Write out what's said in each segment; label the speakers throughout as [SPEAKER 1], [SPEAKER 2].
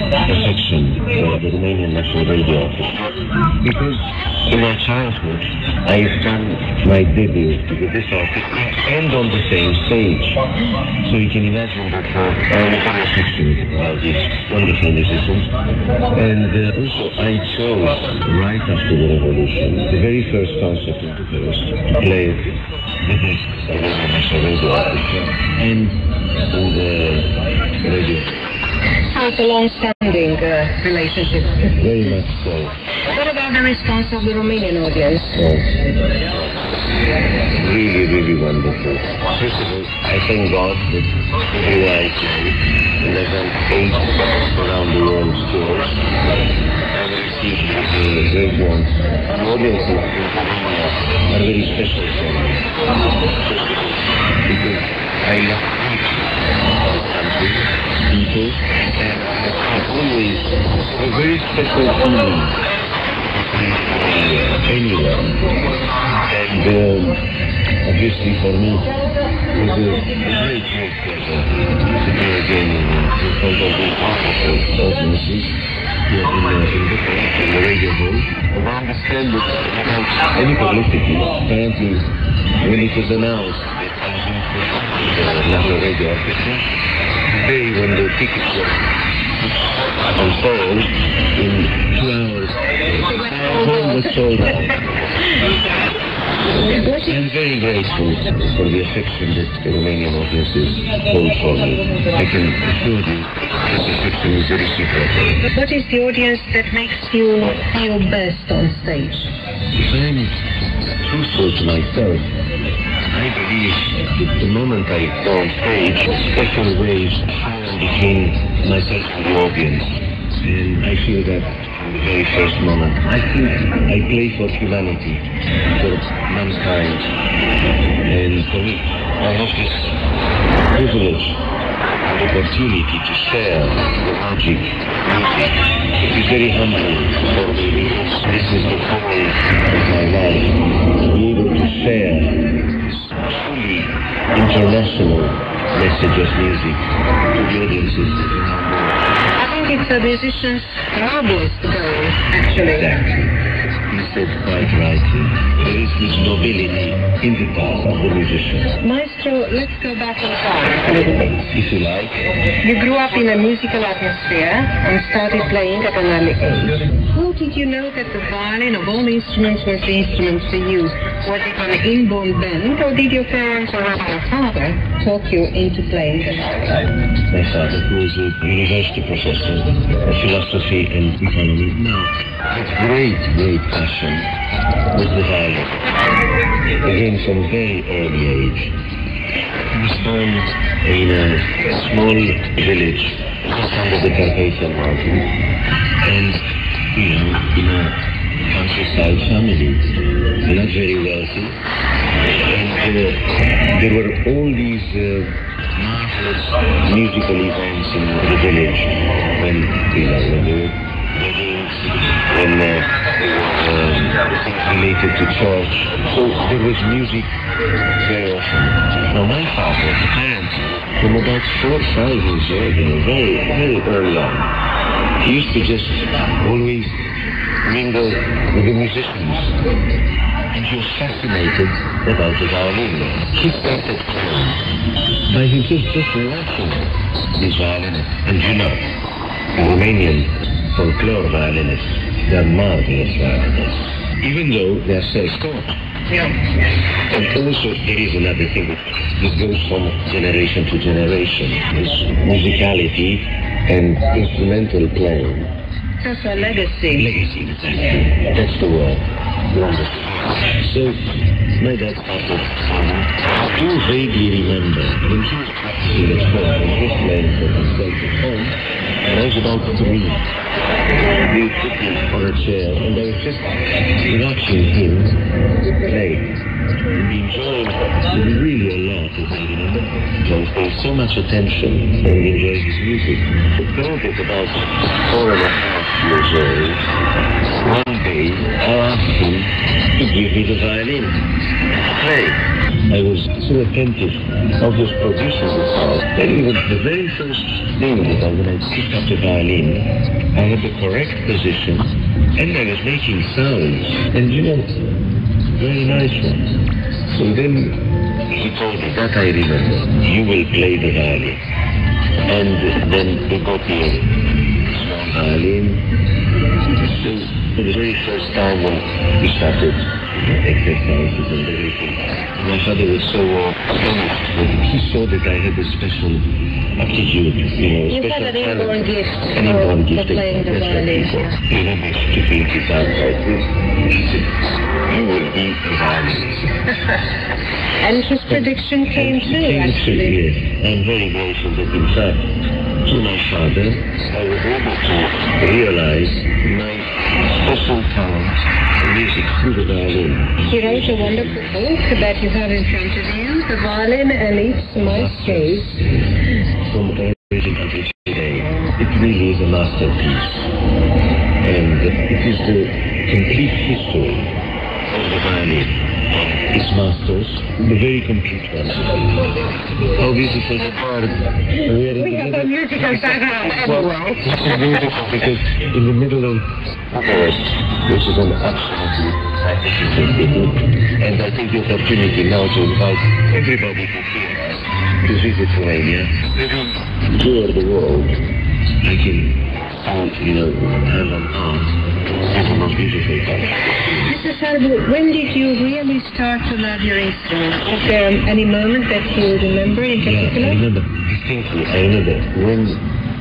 [SPEAKER 1] affection for the Romanian National Radio Office. Because in my childhood, I've done my debut with this orchestra and on the same stage. So you can imagine that I'm very affectionate about these wonderful musicians. And also I chose, right after the revolution, the very first concert in Bucharest, to play with the Romanian National Radio Orchestra and on the radio.
[SPEAKER 2] So it's a long-standing relationship.
[SPEAKER 1] Very much so.
[SPEAKER 2] What about the response of the Romanian audience?
[SPEAKER 1] Really, really wonderful. First of all, I thank God that everywhere I play, and I've done 8 around the world tours, I've received great ones. The audiences in Romania are very special for me. Because I love the country, people, and I've always a very special feeling anyone. And obviously for me, it was a great pleasure to be again in front of these wonderful audiences here in Bucharest, in the radio hall. And I understand that without any publicity, apparently when it was announced that I was going to the National Radio Orchestra, today when the tickets were on sale, in 2 hours, the hall was sold out. I'm very grateful for the affection that the Romanian audiences hold for me. I can assure you this affection is reciprocal.
[SPEAKER 2] What is the audience that makes you feel best on stage?
[SPEAKER 1] If I'm truthful to myself, I believe that the moment I go on stage, special waves fire between myself and the audience. And I feel that from the very first moment. I think I play for humanity, for mankind. And for me, I have this privilege and opportunity to share the magic music. It is very humbling for me. This is the calling of my life, to be able to share this truly international message of music to the audiences around the world.
[SPEAKER 2] It's a musician's noblest goal, actually.
[SPEAKER 1] Exactly. You said quite rightly. There is this nobility in the task of the musician.
[SPEAKER 2] Maestro, let's go back in time a little bit.
[SPEAKER 1] If you like.
[SPEAKER 2] You grew up in a musical atmosphere and started playing at an early age. How did you know that the violin of all instruments was the instrument for you? Was it an inborn bent, or did your parents or rather your father talk you into playing the violin?
[SPEAKER 1] My father was a university professor of philosophy and economy. Now, his great passion was the violin. Again, from a very early age. He was born in a small village just under the Carpathian Mountains, and, in a countryside family, not very wealthy, and there were all these marvelous musical events in the village when there were weddings, when there were things related to church. So there was music very often. Now my father, apparently, from about 4 or 5 years old, very early on, he used to just always mingle with the musicians. And he was fascinated about the violin. He started by himself just watching these violinists. And the Romanian folklore violinists, they're marvelous violinists, even though they're self-taught.
[SPEAKER 2] Yeah.
[SPEAKER 1] And also there is another thing that goes from generation to generation, this musicality and instrumental playing.
[SPEAKER 2] That's a legacy.
[SPEAKER 1] Legacy, exactly. That's the word. Wonderful. So, my dad started, I do vaguely remember, when he was practicing at home, when he was playing for himself at home, and I was about 3. We put him on a chair, and I was just watching him play. And enjoying really a lot, as I remember. I was paying so much attention and enjoying his music. But probably at about 4.5 years old, one day, day, I asked him to give me the violin to play. I was so attentive of his producing the sound. Then even the very first thing that when I picked up the violin, I had the correct position and I was making sounds. And you know, very nice ones. So then he told me, that I remember, you will play the violin. And then they got me a small violin. So for the very first time when we started exercises and everything, my father was so astonished when he saw that I had a special aptitude,
[SPEAKER 2] You
[SPEAKER 1] special
[SPEAKER 2] had an inborn gift
[SPEAKER 1] an inborn gift.
[SPEAKER 2] for playing the violin.
[SPEAKER 1] You know, my stupid guitar like this. He said, you will be a violinist.
[SPEAKER 2] And his prediction came true, actually.
[SPEAKER 1] Yes, I'm very grateful that in fact, to my father, I was able to realize my special talent for music through the violin.
[SPEAKER 2] He wrote a wonderful book that you have in front of you, The Violin and Its Maestros.
[SPEAKER 1] From origin until today, it really is a masterpiece. And it is the complete history of the violin. Its masters, the very complete one. How beautiful the bird.
[SPEAKER 2] We have a musical background everywhere.
[SPEAKER 1] It's beautiful because in the middle of Bucharest, which is an absolutely magnificent city, and I take the opportunity now to invite everybody who cares to visit Romania, maybe tour the world. I can, hand on heart, it's the most beautiful country.
[SPEAKER 2] Mr. Salvo, when did you really start to love your instrument? Is there any moment that you remember in particular?
[SPEAKER 1] Yeah, I remember distinctly. I remember when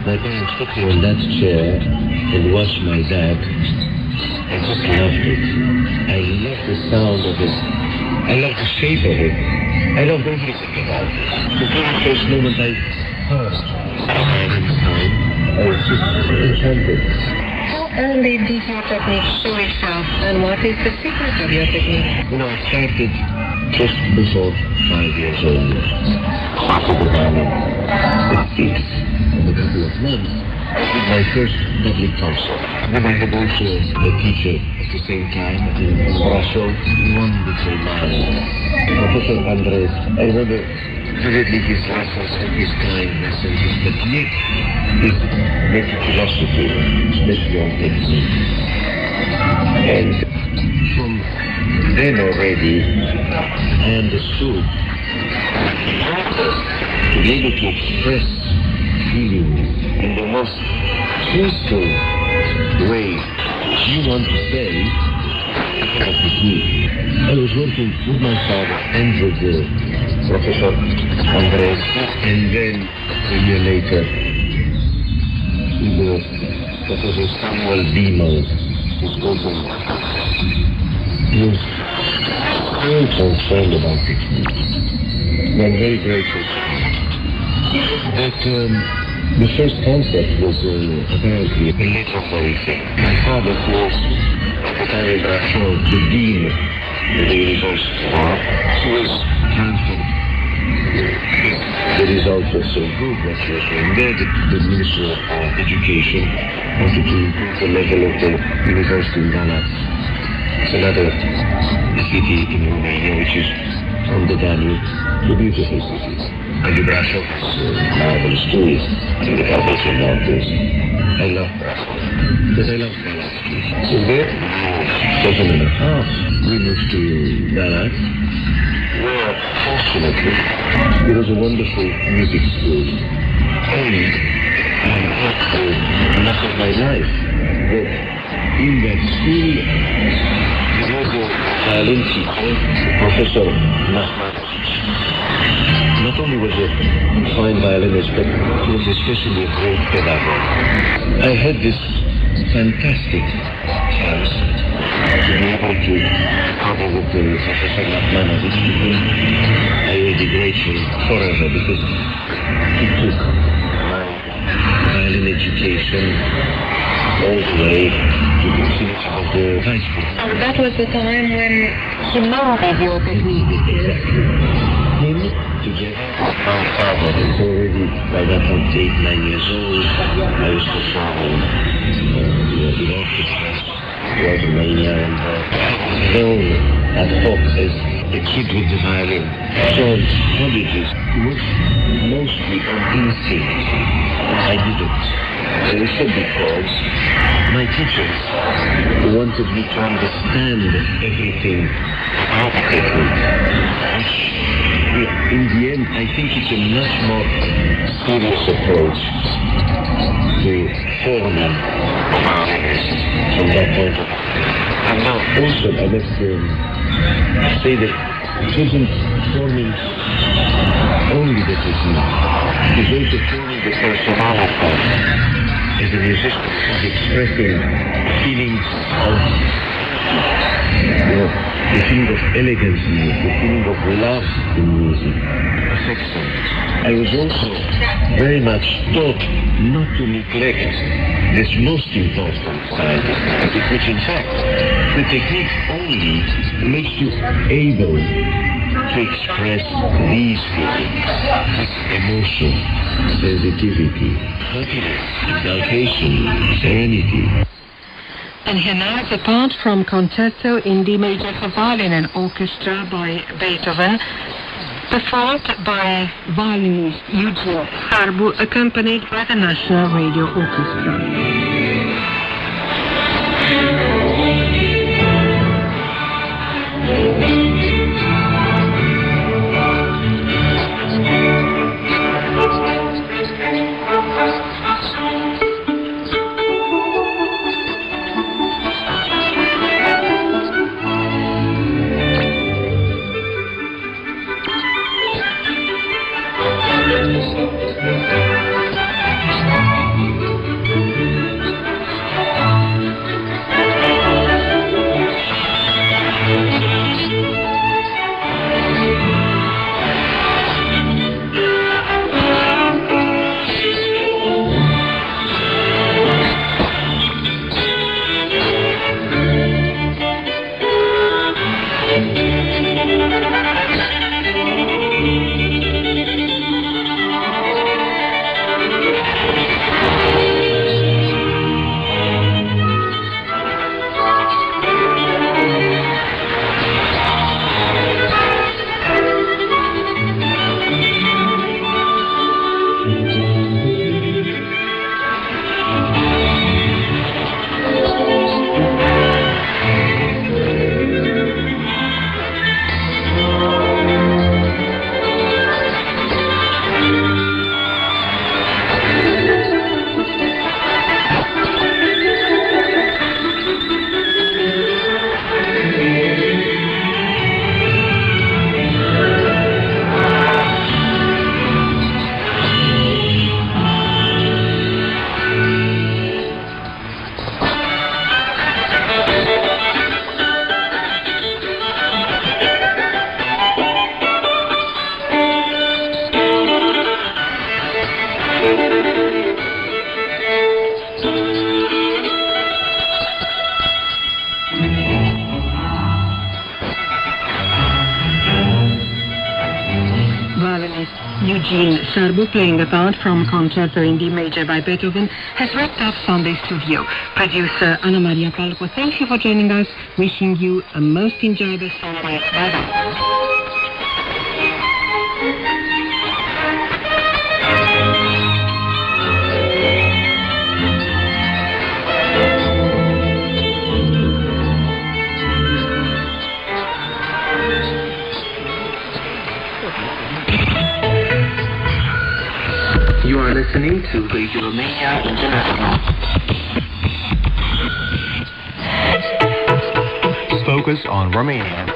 [SPEAKER 1] my parents took me on that chair and watched my dad. I just loved it. I loved the sound of it. I loved the shape of it. I loved everything about it. The very first moment I heard the violin sound, I was just enchanted.
[SPEAKER 2] How early did your technique show itself, and what is the secret of your technique?
[SPEAKER 1] I started just before 5 years old. Started the violin at 6, and a couple of months, I did my first public concert. Then I had also a teacher at the same time in Bristol, wonderful man, Professor Andres. I remember vividly his lessons and his kindness and his technique, his meticulosity, especially on technique. And from then already, I understood to be able to express feelings in the most truthful way which you want to say a technique. I was working with my father and with Professor Andres, and then a year later with Professor Samuel Beamer, who's also he was very concerned about technique. And I'm very grateful to him. But the first concept was apparently a legendary thing. My father was, at the time in Bristol, the dean of the university. He was transferred. The results were so good that he was doing there. The Minister of Education wanted to improve the level of the university in Dallas. It's another city in Romania which is on the Danube, a beautiful city. And the Brasov is marvelous too, in the Carpathian Mountains. I love Brasov, but I love Dallas too. So there, 7.5, we moved to Dallas, where, fortunately, there was a wonderful music school. And I had a lot of my life that in that school, there was a violin teacher, Professor Nachmanovich. Not only was a fine violinist, but he was especially a great pedagogue. I had this fantastic chance to be able to cover with Professor Nachmanovich. I will be grateful forever because he took my violin education all the way to the finish of the high school.
[SPEAKER 2] So that was the time when he molded your technique.
[SPEAKER 1] Exactly. Him together with my father, who's already by that time 8, 9 years old. I was performing with orchestra. was Romania, and known ad hoc as the kid with the violin. So prodigies was mostly on instinct. I didn't. It should be because my teachers wanted me to understand everything perfectly. In the end, I think it's a much more serious approach to forming from that point of view. And now also I must say that it isn't forming only the technique, it is also forming the personality. As a musician, is expressing feelings of, the feeling of elegance in music, the feeling of love in music, affection. I was also very much taught not to neglect this most important side, which in fact, the technique only makes you able to express these feelings, emotion, sensitivity, happiness, exaltation, serenity.
[SPEAKER 2] And here now is a part from Concerto in D major for violin and orchestra by Beethoven, performed by violinist Eugene Harbu, accompanied by the National Radio Orchestra. Eugene Harbu, playing a part from Concerto in D major by Beethoven, has wrapped up Sunday Studio. Producer Anna Maria Palco, thank you for joining us. Wishing you a most enjoyable Sunday. Bye-bye.
[SPEAKER 3] You are listening to Radio Romania International. Focus on Romania.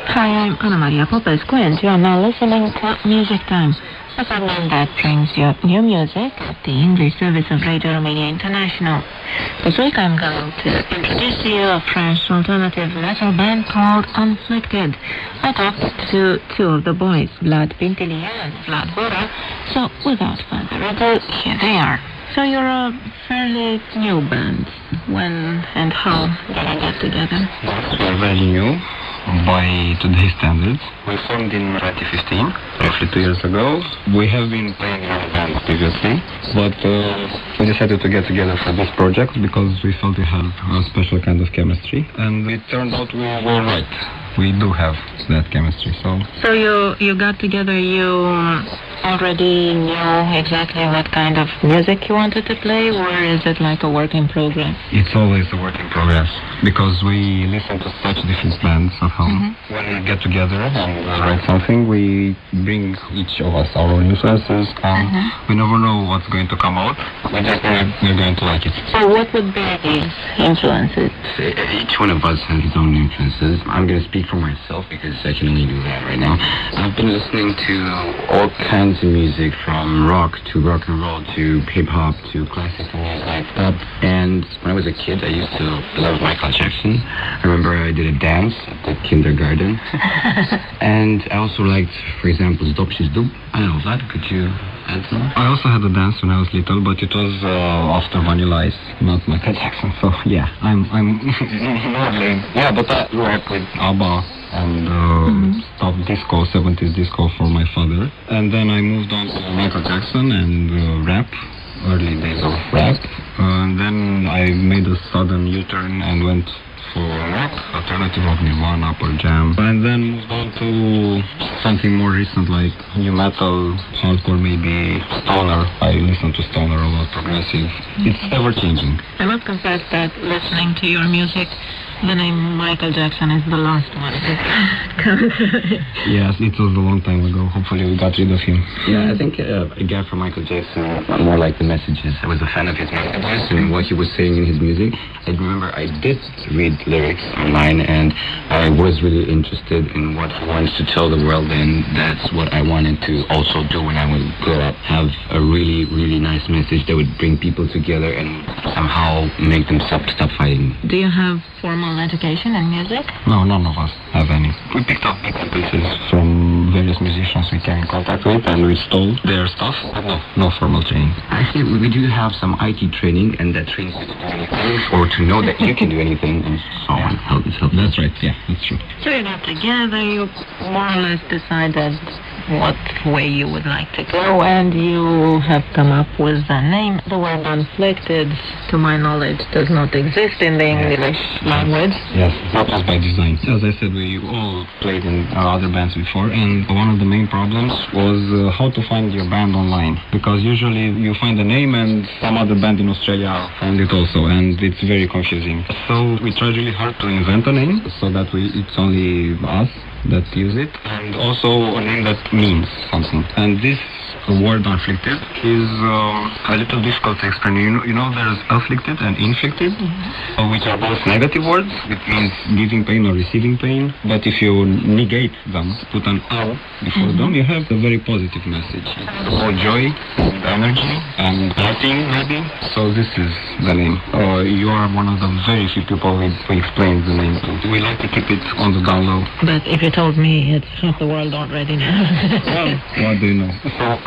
[SPEAKER 4] Hi, I'm Anna Maria Popescu, and you are now listening to Music Time, a program that brings you new music at the English service of Radio Romania International. This week I'm going to introduce you a French alternative metal band called Afflicted. I talked to two of the boys, Vlad Pintelia and Vlad Bora, so without further ado, here they are. So you're a fairly new band. When and how did you get together?
[SPEAKER 5] We are very new by today's standards. We formed in 2015, roughly 2 years ago. We have been playing in a band band previously, but we decided to get together for this project because we felt we had a special kind of chemistry, and it turned out we were right. We do have that chemistry, so...
[SPEAKER 4] So you got together, you already knew exactly what kind of music you wanted to play, or is it like a work in progress?
[SPEAKER 5] It's always a work in progress, because we listen to such different bands somehow. When we get together and write something, we bring each of us our own influences, and we never know what's going to come out. We just know we're going to like it.
[SPEAKER 4] So what would be these influences?
[SPEAKER 5] Each one of us has his own influences. I'm going to speak for myself because I can only do that right now. I've been listening to all kinds of music, from rock to rock and roll to hip-hop to classical music, pop. And when I was a kid, I used to love Michael Jackson. I remember I did a dance at the kindergarten. And I also liked, for example, Dopshi's Dub. I don't know, Vlad, could you add some? I also had a dance when I was little, but it was after Vanilla Ice, not Michael Jackson. So yeah, I'm yeah, but I grew up with ABBA and stuff, disco, 70s disco for my father. And then I moved on to Michael Jackson and rap, early days of rap. And then I made a sudden U-turn and went for rock, alternative rock, Nirvana, Pearl Jam, and then moved on to something more recent like new metal, hardcore maybe, stoner. I listen to stoner a lot, progressive. It's ever changing.
[SPEAKER 4] I must confess that listening to your music, the name Michael Jackson is the last one that comes.
[SPEAKER 5] Yes, it was a long time ago. Hopefully we got rid of him. Yeah, I think again for Michael Jackson, more like the messages. I was a fan of his messages and what he was saying in his music. I remember I did read lyrics online and I was really interested in what he wanted to tell the world, and that's what I wanted to also do when I would grow up. Have a really, really nice message that would bring people together and somehow make them stop fighting.
[SPEAKER 4] Do you have formal education in music?
[SPEAKER 5] No, none of us have any. We picked up bits and pieces from various musicians we came in contact with, and we stole their stuff, but no formal training. Actually, we do have some IT training, and that trains you to do anything, or to know that you can do anything, and so on. That's right, yeah, that's true.
[SPEAKER 4] So you got together, you more or less decided what way you would like to go, and you have come up with the name. The word Unflicted, to my knowledge, does not exist in the English language.
[SPEAKER 5] Yes, not just by design. As I said, we all played in other bands before, and one of the main problems was how to find your band online, because usually you find a name and some other band in Australia found it also, and it's very confusing. So we tried really hard to invent a name so that it's only us that use it, and also a name that means something. And this word Unflicted is a little difficult to explain. You know there's afflicted and inflicted, which are both negative words. It means giving pain or receiving pain. But if you negate them, put an R before them, you have a very positive message. Or joy, and energy, and partying maybe. So this is the name. You are one of the very few people we explain the name to. We like to keep it on the down low.
[SPEAKER 4] But if you told me, it's half the world already knows.
[SPEAKER 5] Well, what do you know?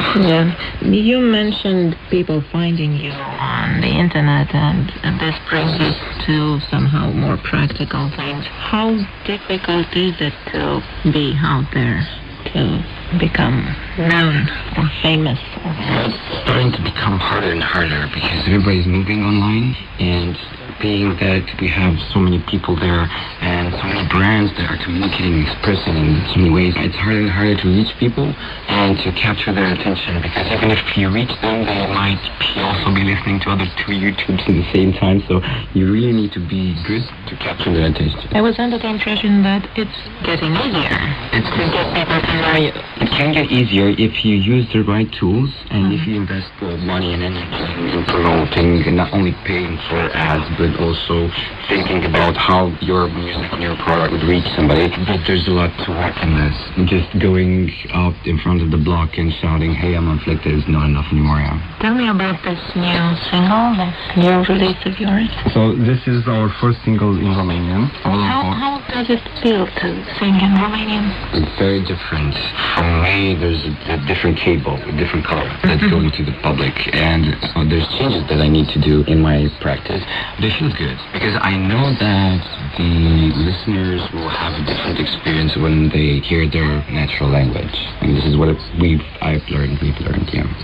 [SPEAKER 4] Yeah, you mentioned people finding you on the internet, and this brings us to somehow more practical things. How difficult is it to be out there, to become known or famous?
[SPEAKER 5] It's starting to become harder and harder because everybody's moving online, and being that we have so many people there and so many brands that are communicating, expressing in so many ways, it's harder and harder to reach people and to capture their attention, because even if you reach them, they might also be listening to other two YouTubes at the same time, so you really need to be good to capture their attention.
[SPEAKER 4] I was under the impression that it's getting easier to get people to know you.
[SPEAKER 5] It can get easier if you use the right tools and if you invest money and energy in promoting and not only paying for ads, but also thinking about how your music and your product would reach somebody. But there's a lot to work in this. Just going out in front of the block and shouting, "Hey, I'm Unflicted," is not enough anymore.
[SPEAKER 4] Tell me about this new single, this new release of yours.
[SPEAKER 5] So this is our first single in Romanian.
[SPEAKER 4] How does it feel to sing in Romanian?
[SPEAKER 5] It's very different. different. For me, there's a different cable, a different color that's going to the public, and there's changes that I need to do in my practice. But I feel good because I know that the listeners will have a different experience when they hear their natural language, and this is what we've learned,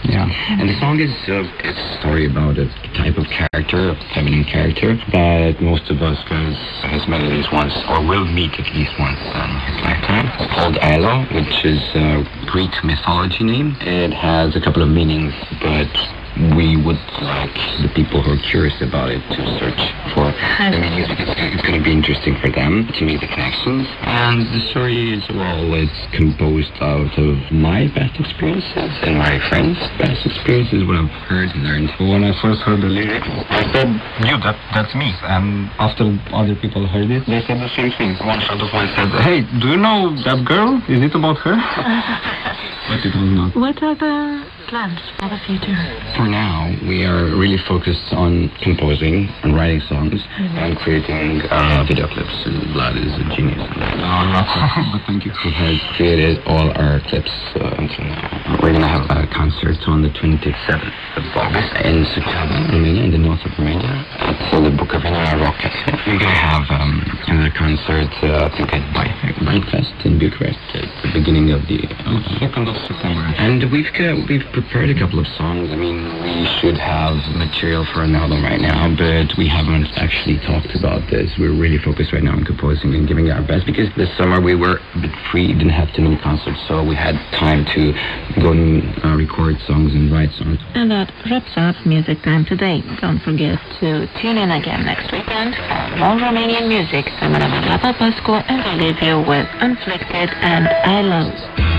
[SPEAKER 5] yeah. And the song is it's a story about a type of character, a feminine character, that most of us guys has met at least once, or will meet at least once in his lifetime. It's called Ailo, which is a Greek mythology name. It has a couple of meanings, but we would like the people who are curious about it to search for the music. It's going to be interesting for them to make the connections. And the story is, well, it's composed out of my past experiences and my friends' past experiences, what I've heard and learned. When I first heard the lyrics, I said, that's me. And after other people heard it, they said the same thing. One friend of mine said, hey, do you know that girl? Is it about her? But it was not.
[SPEAKER 4] What are the plans for the future?
[SPEAKER 5] For now, we are really focused on composing and writing songs and creating video clips. And Vlad is a genius. But thank you. He has created all our clips until now. We're going to have a concert on the 27th of August in Chepstow, Romania, in the north of Romania, at the Bukovina Rock Cafe. We're going to have another concert, I think at Bikefest in Bucharest at the beginning of the September. And we've prepared a couple of songs. I mean, we should have material for an album right now, but we haven't actually talked about this. We're really focused right now on composing and giving it our best, because this summer we were a bit free, didn't have too many concerts, so we had time to go and record songs and write songs.
[SPEAKER 4] And that wraps up Music Time today. Don't forget to tune in again next weekend for more Romanian music. I'm Ana Maria Popescu, and I leave you with Unflicted and I Love.